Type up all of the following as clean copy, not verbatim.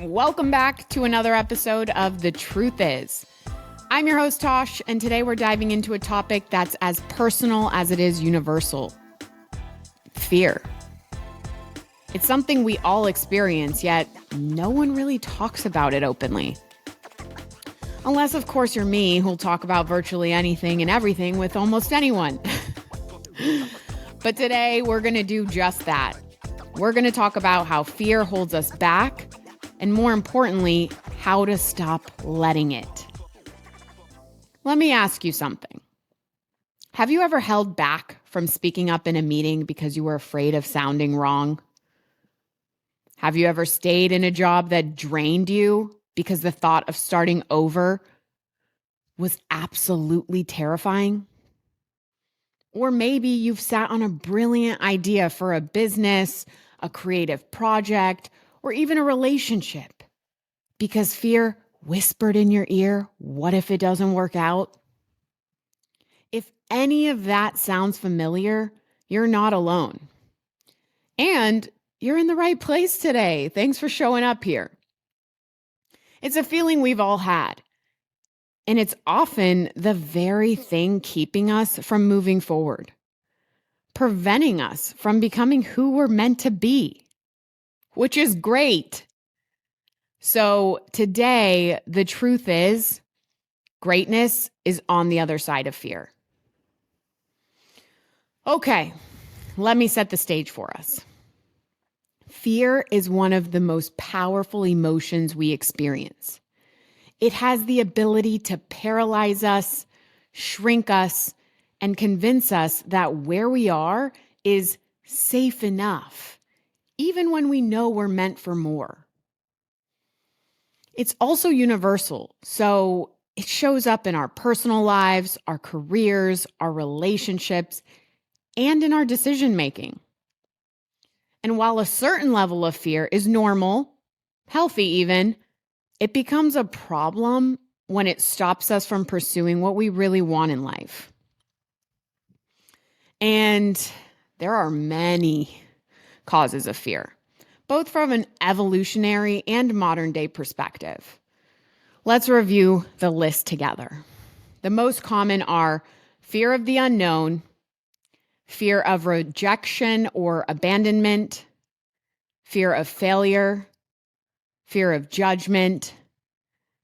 Welcome back to another episode of The Truth Is. I'm your host, Tash, and today we're diving into a topic that's as personal as it is universal. Fear. It's something we all experience, yet no one really talks about it openly. Unless, of course, you're me, who'll talk about virtually anything and everything with almost anyone. But today, we're going to do just that. We're going to talk about how fear holds us back, and more importantly, how to stop letting it. Let me ask you something. Have you ever held back from speaking up in a meeting because you were afraid of sounding wrong? Have you ever stayed in a job that drained you because the thought of starting over was absolutely terrifying? Or maybe you've sat on a brilliant idea for a business, a creative project, or even a relationship because fear whispered in your ear, what if it doesn't work out? If any of that sounds familiar, you're not alone. And you're in the right place today. Thanks for showing up here. It's a feeling we've all had. And it's often the very thing keeping us from moving forward, preventing us from becoming who we're meant to be, which is great. So today, the truth is, greatness is on the other side of fear. Okay, let me set the stage for us. Fear is one of the most powerful emotions we experience. It has the ability to paralyze us, shrink us, and convince us that where we are is safe enough, even when we know we're meant for more. It's also universal, so it shows up in our personal lives, our careers, our relationships, and in our decision-making. And while a certain level of fear is normal, healthy even, it becomes a problem when it stops us from pursuing what we really want in life. And there are many causes of fear, both from an evolutionary and modern day perspective. Let's review the list together. The most common are fear of the unknown, fear of rejection or abandonment, fear of failure, fear of judgment,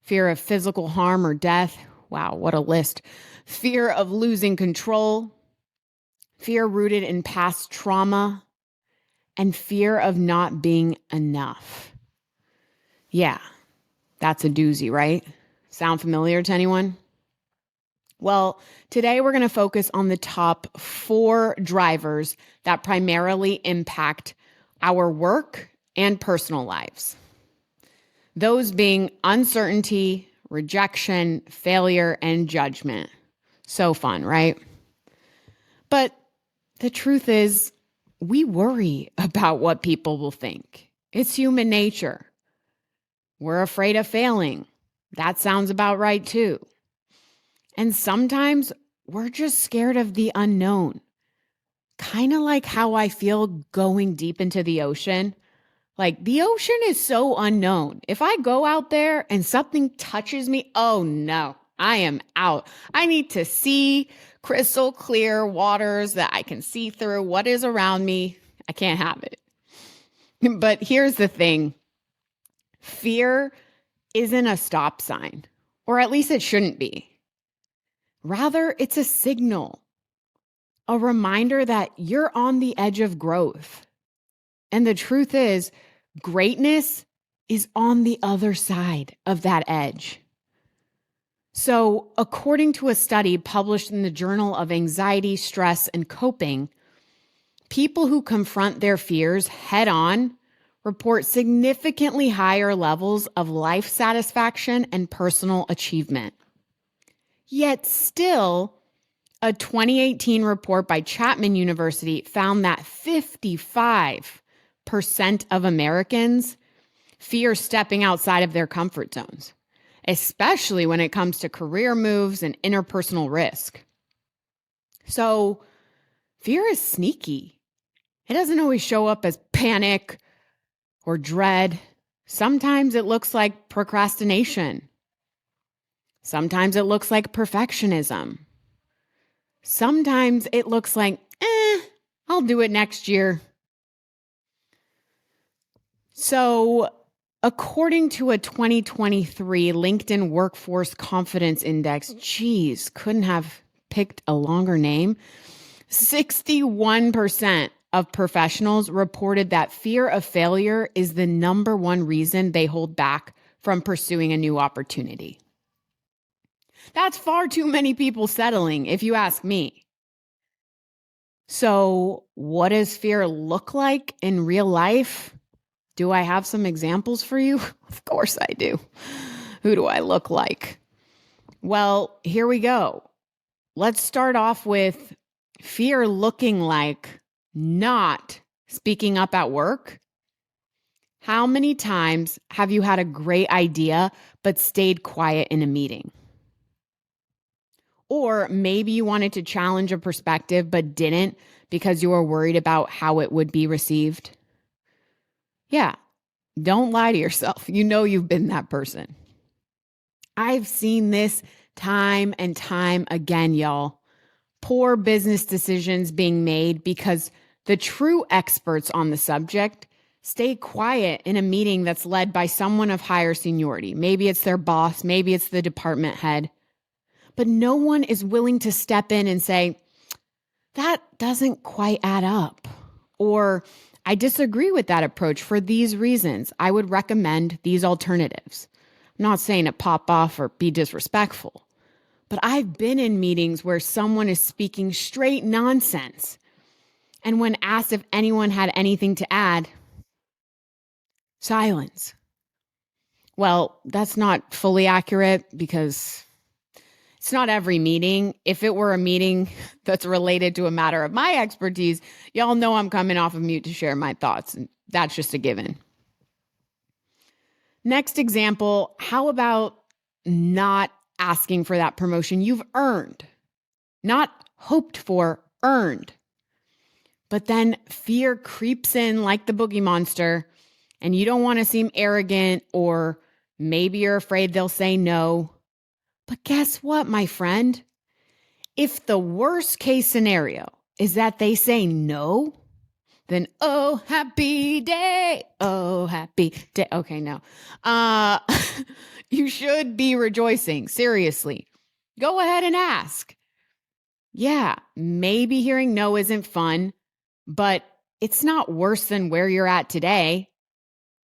fear of physical harm or death. Wow, what a list. Fear of losing control, fear rooted in past trauma, and fear of not being enough. Yeah, that's a doozy, right? Sound familiar to anyone? Well, today we're going to focus on the top 4 drivers that primarily impact our work and personal lives. Those being uncertainty, rejection, failure, and judgment. So fun, right? But the truth is, we worry about what people will think. It's human nature. We're afraid of failing. That sounds about right too. And sometimes we're just scared of the unknown. Kind of like how I feel going deep into the ocean. Like, the ocean is so unknown. If I go out there and something touches me, oh no, I am out. I need to see crystal clear waters that I can see through what is around me. I can't have it. But here's the thing. Fear isn't a stop sign, or at least it shouldn't be. Rather, it's a signal, a reminder that you're on the edge of growth. And the truth is, greatness is on the other side of that edge. So, according to a study published in the Journal of Anxiety, Stress, and Coping, people who confront their fears head on report significantly higher levels of life satisfaction and personal achievement. Yet still, a 2018 report by Chapman University found that 55% of Americans fear stepping outside of their comfort zones, especially when it comes to career moves and interpersonal risk. So, fear is sneaky. It doesn't always show up as panic or dread. Sometimes it looks like procrastination. Sometimes it looks like perfectionism. Sometimes it looks like, I'll do it next year. So, according to a 2023 LinkedIn Workforce Confidence Index, geez, couldn't have picked a longer name, 61% of professionals reported that fear of failure is the number one reason they hold back from pursuing a new opportunity. That's far too many people settling, if you ask me. So, what does fear look like in real life? Do I have some examples for you? Of course I do. Who do I look like? Well, here we go. Let's start off with fear looking like not speaking up at work. How many times have you had a great idea but stayed quiet in a meeting? Or maybe you wanted to challenge a perspective but didn't because you were worried about how it would be received. Yeah, don't lie to yourself. You know you've been that person. I've seen this time and time again, y'all. Poor business decisions being made because the true experts on the subject stay quiet in a meeting that's led by someone of higher seniority. Maybe it's their boss, maybe it's the department head. But no one is willing to step in and say, that doesn't quite add up. Or, I disagree with that approach for these reasons. I would recommend these alternatives. I'm not saying to pop off or be disrespectful, but I've been in meetings where someone is speaking straight nonsense. And when asked if anyone had anything to add, silence. Well, that's not fully accurate because it's not every meeting. If it were a meeting that's related to a matter of my expertise, y'all know I'm coming off of mute to share my thoughts. And that's just a given. Next example, how about not asking for that promotion you've earned? Not hoped for, earned. But then fear creeps in like the boogie monster, and you don't want to seem arrogant, or maybe you're afraid they'll say no. But guess what, my friend? If the worst case scenario is that they say no, then oh, happy day. Oh, happy day. Okay, no. You should be rejoicing. Seriously. Go ahead and ask. Yeah, maybe hearing no isn't fun, but it's not worse than where you're at today.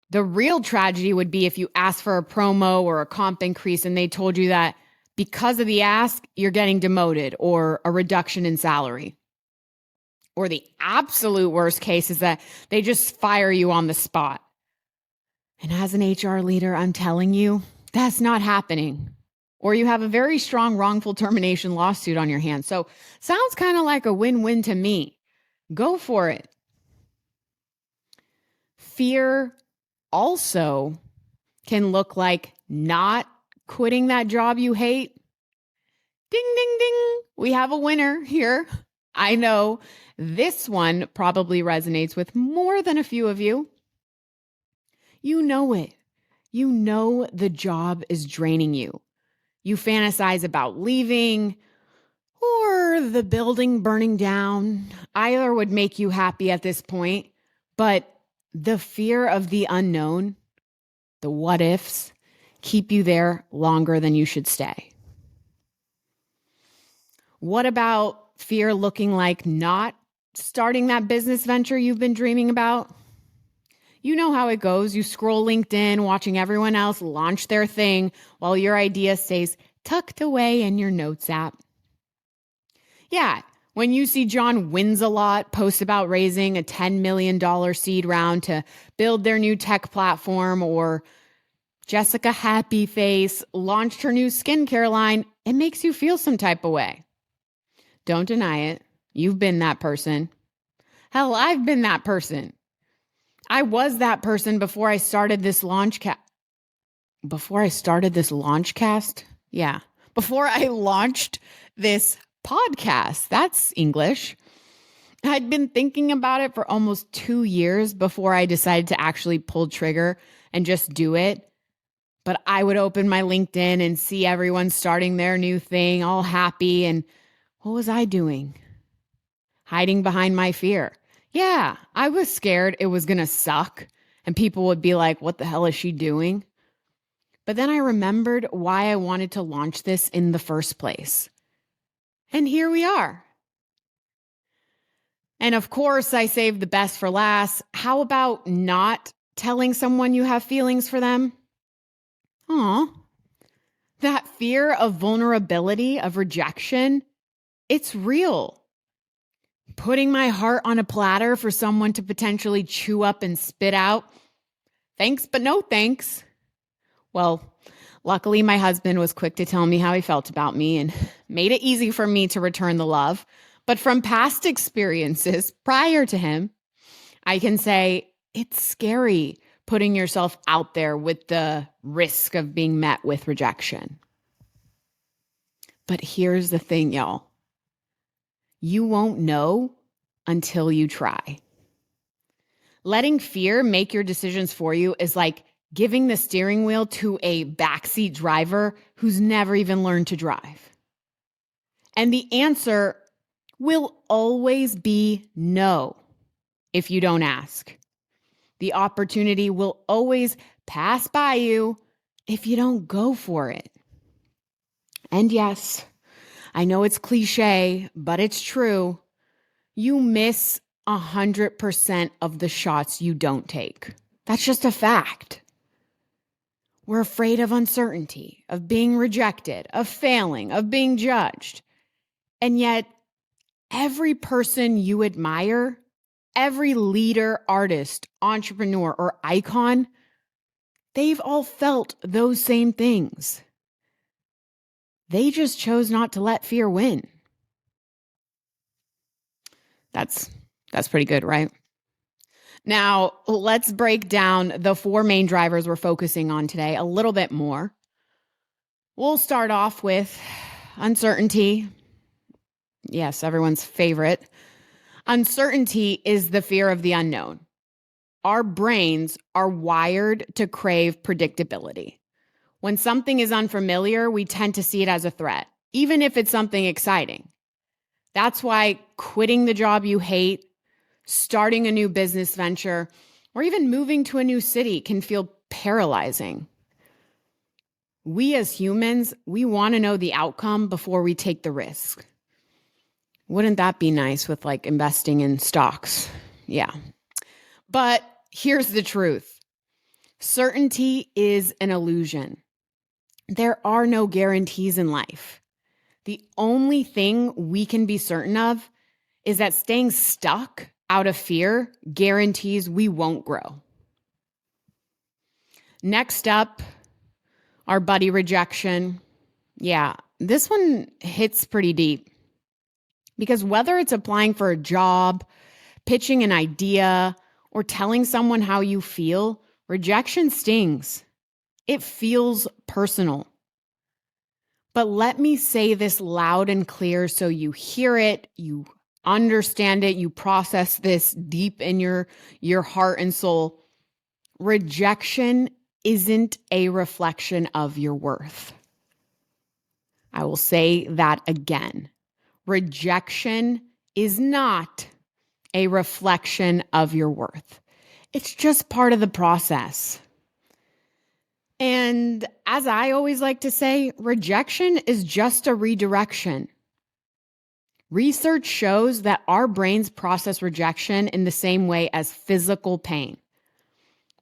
The real tragedy would be if you asked for a promo or a comp increase and they told you that because of the ask, you're getting demoted or a reduction in salary. Or the absolute worst case is that they just fire you on the spot. And as an HR leader, I'm telling you, that's not happening. Or you have a very strong wrongful termination lawsuit on your hands. So sounds kind of like a win-win to me. Go for it. Fear also can look like not quitting that job you hate. Ding, ding, ding. We have a winner here. I know this one probably resonates with more than a few of you. You know it. You know the job is draining you. You fantasize about leaving or the building burning down. Either would make you happy at this point, but the fear of the unknown, the what ifs, keep you there longer than you should stay. What about fear looking like not starting that business venture you've been dreaming about? You know how it goes. You scroll LinkedIn, watching everyone else launch their thing while your idea stays tucked away in your notes app. Yeah, when you see John Wins-A-Lot post about raising a $10 million seed round to build their new tech platform, or Jessica Happy Face launched her new skincare line, it makes you feel some type of way. Don't deny it. You've been that person. Hell, I've been that person. I was that person before I started this launchcast. Before I launched this podcast. That's English. I'd been thinking about it for almost 2 years before I decided to actually pull trigger and just do it. But I would open my LinkedIn and see everyone starting their new thing, all happy. And what was I doing? Hiding behind my fear. Yeah, I was scared it was going to suck and people would be like, what the hell is she doing? But then I remembered why I wanted to launch this in the first place. And here we are. And of course, I saved the best for last. How about not telling someone you have feelings for them? Aw, that fear of vulnerability, of rejection, it's real. Putting my heart on a platter for someone to potentially chew up and spit out. Thanks, but no thanks. Well, luckily my husband was quick to tell me how he felt about me and made it easy for me to return the love. But from past experiences prior to him, I can say it's scary putting yourself out there with the risk of being met with rejection. But here's the thing, y'all. You won't know until you try. Letting fear make your decisions for you is like giving the steering wheel to a backseat driver who's never even learned to drive. And the answer will always be no if you don't ask. The opportunity will always pass by you if you don't go for it. And yes, I know it's cliche, but it's true. You miss 100% of the shots you don't take. That's just a fact. We're afraid of uncertainty, of being rejected, of failing, of being judged. And yet, every person you admire, every leader, artist, entrepreneur, or icon, they've all felt those same things. They just chose not to let fear win. That's pretty good, right? Now, let's break down the 4 main drivers we're focusing on today a little bit more. We'll start off with uncertainty. Yes, everyone's favorite. Uncertainty is the fear of the unknown. Our brains are wired to crave predictability. When something is unfamiliar, we tend to see it as a threat, even if it's something exciting. That's why quitting the job you hate, starting a new business venture, or even moving to a new city can feel paralyzing. We as humans, we want to know the outcome before we take the risk. Wouldn't that be nice with like investing in stocks? Yeah. But here's the truth. Certainty is an illusion. There are no guarantees in life. The only thing we can be certain of is that staying stuck out of fear guarantees we won't grow. Next up, our buddy rejection. Yeah, this one hits pretty deep. Because whether it's applying for a job, pitching an idea, or telling someone how you feel, rejection stings. It feels personal. But let me say this loud and clear so you hear it, you understand it, you process this deep in your heart and soul. Rejection isn't a reflection of your worth. I will say that again. Rejection is not a reflection of your worth. It's just part of the process. And as I always like to say, rejection is just a redirection. Research shows that our brains process rejection in the same way as physical pain.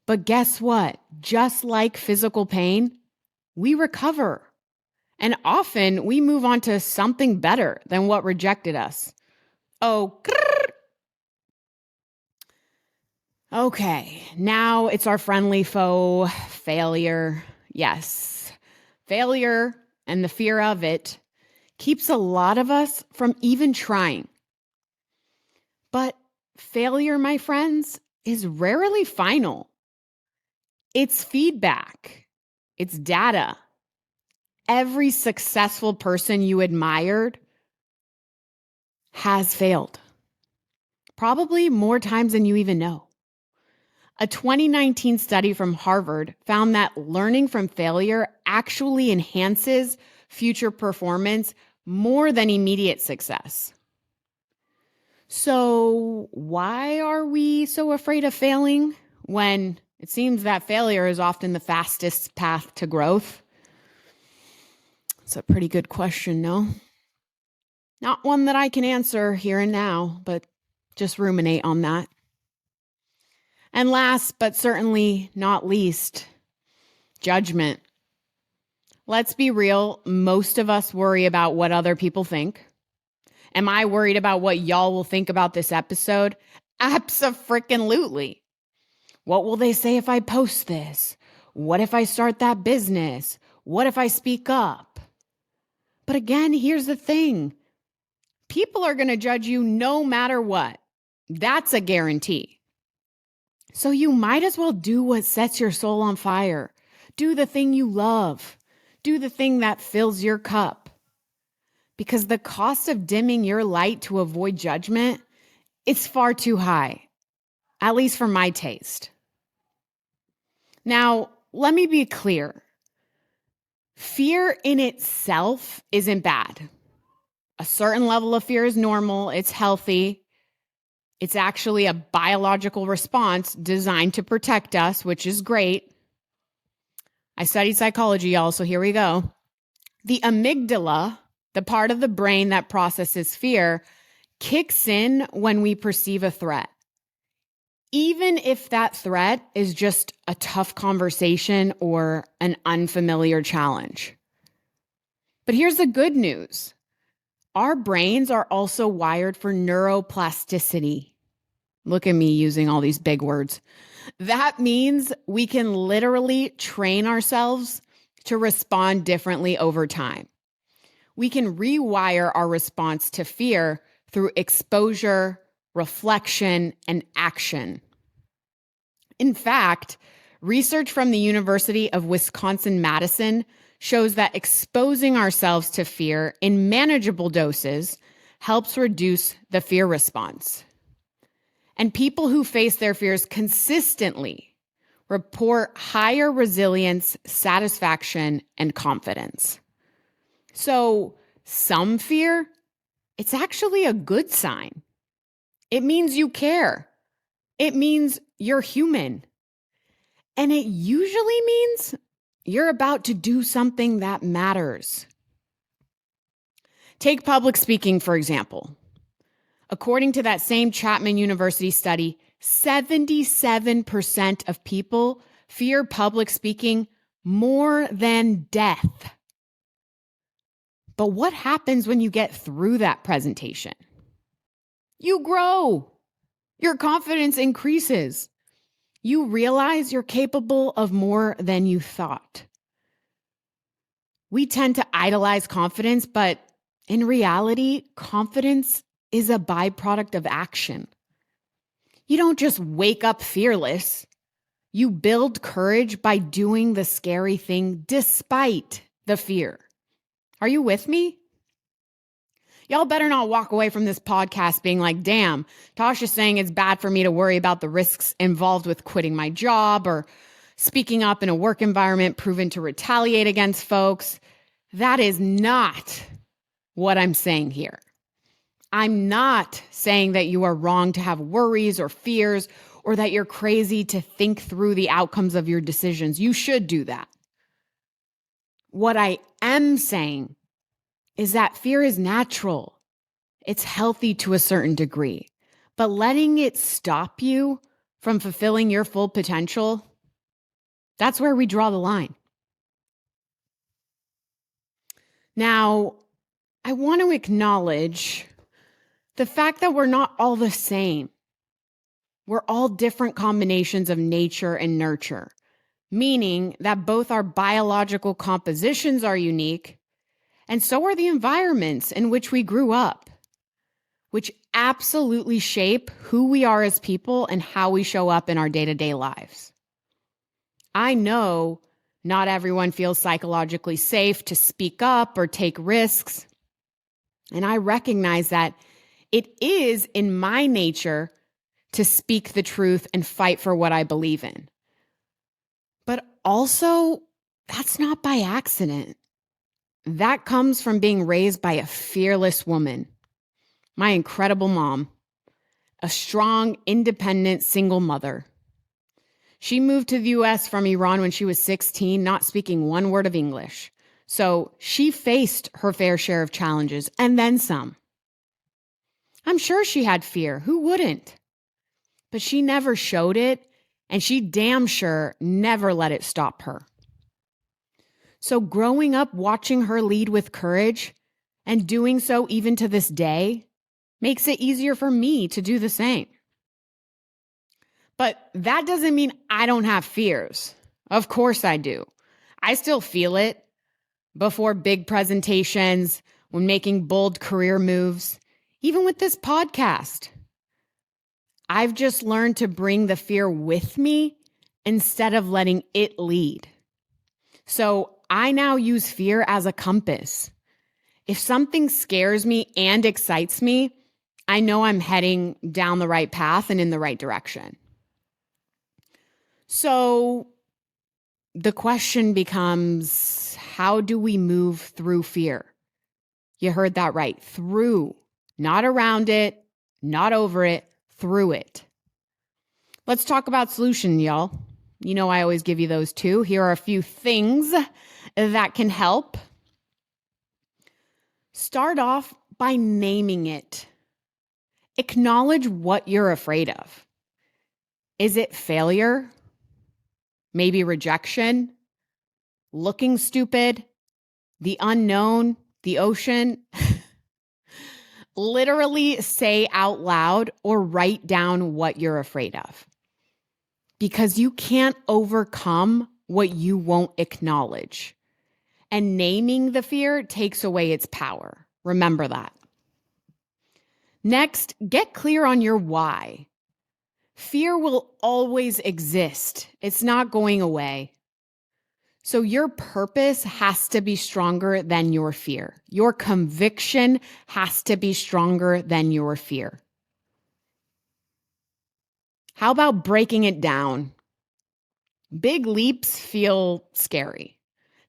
But guess what? Just like physical pain, we recover. And often we move on to something better than what rejected us. Okay, now it's our friendly foe, failure. Yes, failure and the fear of it keeps a lot of us from even trying. But failure, my friends, is rarely final. It's feedback. It's data. Every successful person you admired has failed. Probably more times than you even know. A 2019 study from Harvard found that learning from failure actually enhances future performance more than immediate success. So, why are we so afraid of failing when it seems that failure is often the fastest path to growth? It's a pretty good question, no? Not one that I can answer here and now, but just ruminate on that. And last, but certainly not least, judgment. Let's be real, most of us worry about what other people think. Am I worried about what y'all will think about this episode? Abso-frickin-lutely. What will they say if I post this? What if I start that business? What if I speak up? But again, here's the thing. People are going to judge you no matter what. That's a guarantee. So you might as well do what sets your soul on fire. Do the thing you love. Do the thing that fills your cup. Because the cost of dimming your light to avoid judgment, it's far too high, at least for my taste. Now, let me be clear. Fear in itself isn't bad. A certain level of fear is normal, it's healthy. It's actually a biological response designed to protect us, which is great. I studied psychology, y'all, so here we go. The amygdala, the part of the brain that processes fear, kicks in when we perceive a threat. Even if that threat is just a tough conversation or an unfamiliar challenge. But here's the good news. Our brains are also wired for neuroplasticity. Look at me using all these big words. That means we can literally train ourselves to respond differently over time. We can rewire our response to fear through exposure, reflection, and action. In fact, research from the University of Wisconsin-Madison shows that exposing ourselves to fear in manageable doses helps reduce the fear response. And people who face their fears consistently report higher resilience, satisfaction, and confidence. So, some fear, it's actually a good sign. It means you care. It means you're human. And it usually means you're about to do something that matters. Take public speaking, for example. According to that same Chapman University study, 77% of people fear public speaking more than death. But what happens when you get through that presentation? You grow. Your confidence increases. You realize you're capable of more than you thought. We tend to idolize confidence, but in reality, confidence is a byproduct of action. You don't just wake up fearless. You build courage by doing the scary thing despite the fear. Are you with me? Y'all better not walk away from this podcast being like, damn, Tash is saying it's bad for me to worry about the risks involved with quitting my job or speaking up in a work environment proven to retaliate against folks. That is not what I'm saying here. I'm not saying that you are wrong to have worries or fears or that you're crazy to think through the outcomes of your decisions. You should do that. What I am saying is that fear is natural. It's healthy to a certain degree, but letting it stop you from fulfilling your full potential, that's where we draw the line. Now, I want to acknowledge the fact that we're not all the same. We're all different combinations of nature and nurture, meaning that both our biological compositions are unique, and so are the environments in which we grew up, which absolutely shape who we are as people and how we show up in our day-to-day lives. I know not everyone feels psychologically safe to speak up or take risks, and I recognize that it is in my nature to speak the truth and fight for what I believe in. But also, that's not by accident. That comes from being raised by a fearless woman, my incredible mom, a strong, independent, single mother. She moved to the US from Iran when she was 16, not speaking one word of English. So she faced her fair share of challenges and then some. I'm sure she had fear. Who wouldn't? But she never showed it, and she damn sure never let it stop her. So growing up watching her lead with courage and doing so even to this day makes it easier for me to do the same. But that doesn't mean I don't have fears. Of course I do. I still feel it before big presentations, when making bold career moves, even with this podcast. I've just learned to bring the fear with me instead of letting it lead. So I now use fear as a compass. If something scares me and excites me, I know I'm heading down the right path and in the right direction. So the question becomes, how do we move through fear? You heard that right. Through, not around it, not over it, through it. Let's talk about solution, y'all. You know I always give you those too. Here are a few things that can help. Start off by naming it. Acknowledge what you're afraid of. Is it failure? Maybe rejection? Looking stupid? The unknown? The ocean? Literally say out loud or write down what you're afraid of. Because you can't overcome what you won't acknowledge. And naming the fear takes away its power. Remember that. Next, get clear on your why. Fear will always exist. It's not going away. So your purpose has to be stronger than your fear. Your conviction has to be stronger than your fear. How about breaking it down? Big leaps feel scary.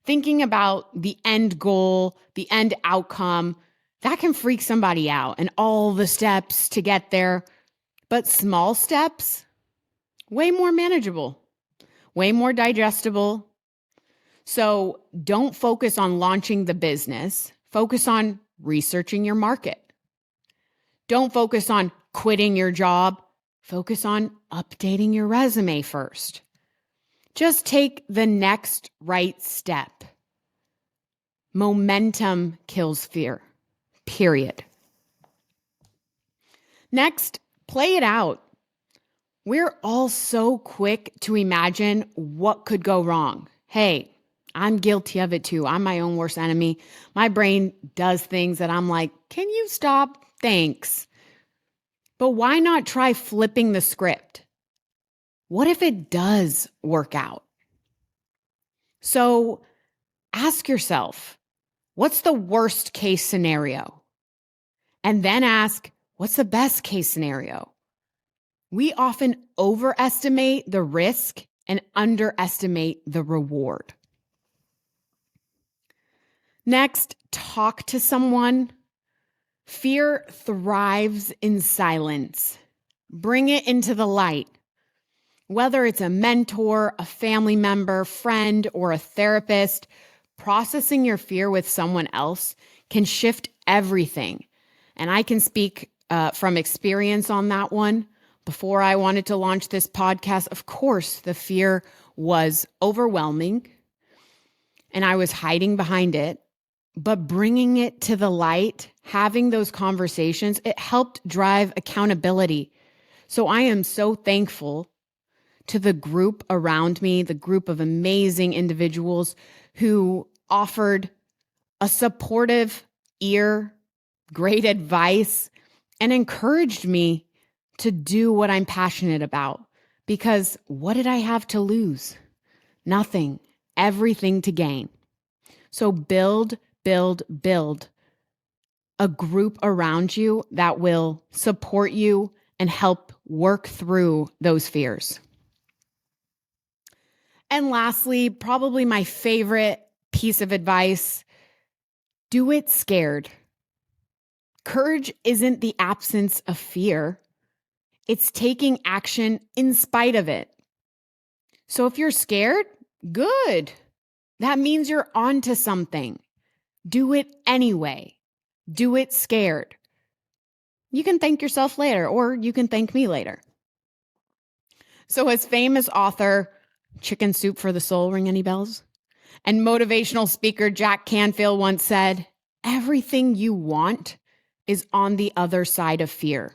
Thinking about the end goal, the end outcome, that can freak somebody out, and all the steps to get there. But small steps, way more manageable, way more digestible. So don't focus on launching the business. Focus on researching your market. Don't focus on quitting your job. Focus on updating your resume first. Just take the next right step. Momentum kills fear, period. Next, play it out. We're all so quick to imagine what could go wrong. Hey, I'm guilty of it too. I'm my own worst enemy. My brain does things that I'm like, can you stop? Thanks. But why not try flipping the script? What if it does work out? So ask yourself, what's the worst case scenario? And then ask, what's the best case scenario? We often overestimate the risk and underestimate the reward. Next, talk to someone. Fear thrives in silence. Bring it into the light. Whether it's a mentor, a family member, friend, or a therapist, processing your fear with someone else can shift everything. And I can speak from experience on that one. Before I wanted to launch this podcast, of course, the fear was overwhelming and I was hiding behind it. But bringing it to the light, having those conversations, it helped drive accountability. So I am so thankful to the group around me, the group of amazing individuals who offered a supportive ear, great advice, and encouraged me to do what I'm passionate about. Because what did I have to lose? Nothing. Everything to gain. So build a group around you that will support you and help work through those fears. And lastly, probably my favorite piece of advice, do it scared. Courage isn't the absence of fear. It's taking action in spite of it. So if you're scared, good. That means you're onto something. Do it anyway. Do it scared. You can thank yourself later, or you can thank me later. So as famous author Chicken Soup for the Soul, ring any bells? And motivational speaker Jack Canfield once said, everything you want is on the other side of fear.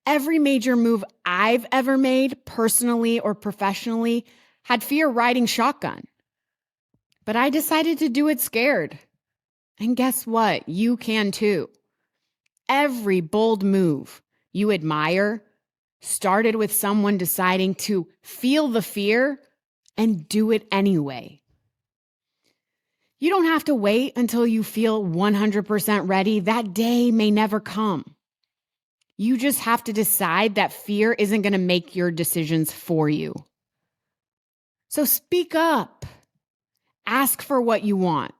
Every major move I've ever made, personally or professionally, had fear riding shotgun. But I decided to do it scared. And guess what? You can too. Every bold move you admire started with someone deciding to feel the fear and do it anyway. You don't have to wait until you feel 100% ready. That day may never come. You just have to decide that fear isn't going to make your decisions for you. So speak up. Ask for what you want.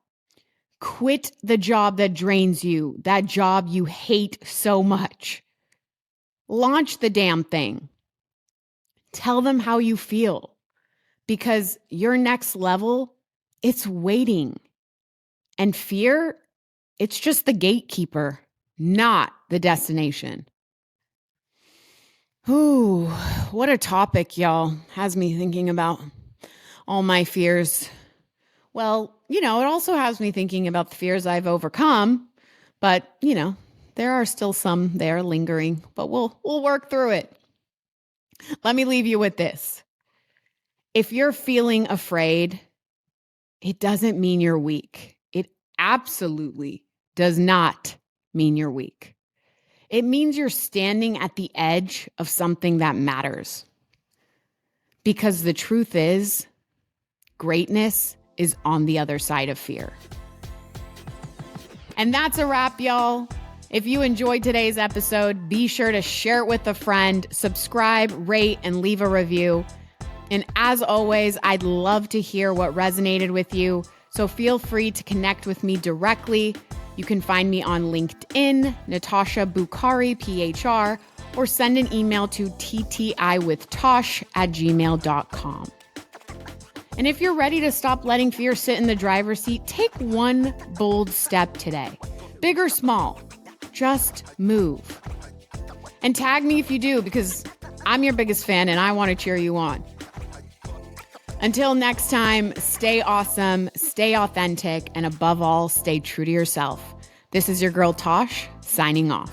Quit the job that drains you, that job you hate so much. Launch the damn thing. Tell them how you feel, because your next level, it's waiting. And fear, it's just the gatekeeper, not the destination. Ooh, what a topic, y'all. Has me thinking about all my fears. Well, it also has me thinking about the fears I've overcome, but, there are still some there lingering, but we'll work through it. Let me leave you with this. If you're feeling afraid, it doesn't mean you're weak. It absolutely does not mean you're weak. It means you're standing at the edge of something that matters. Because the truth is, greatness is on the other side of fear. And that's a wrap, y'all. If you enjoyed today's episode, be sure to share it with a friend, subscribe, rate, and leave a review. And as always, I'd love to hear what resonated with you. So feel free to connect with me directly. You can find me on LinkedIn, Natasha Bukhari, PHR, or send an email to ttiwithtosh@gmail.com. And if you're ready to stop letting fear sit in the driver's seat, take one bold step today. Big or small, just move. And tag me if you do, because I'm your biggest fan and I want to cheer you on. Until next time, stay awesome, stay authentic, and above all, stay true to yourself. This is your girl Tosh, signing off.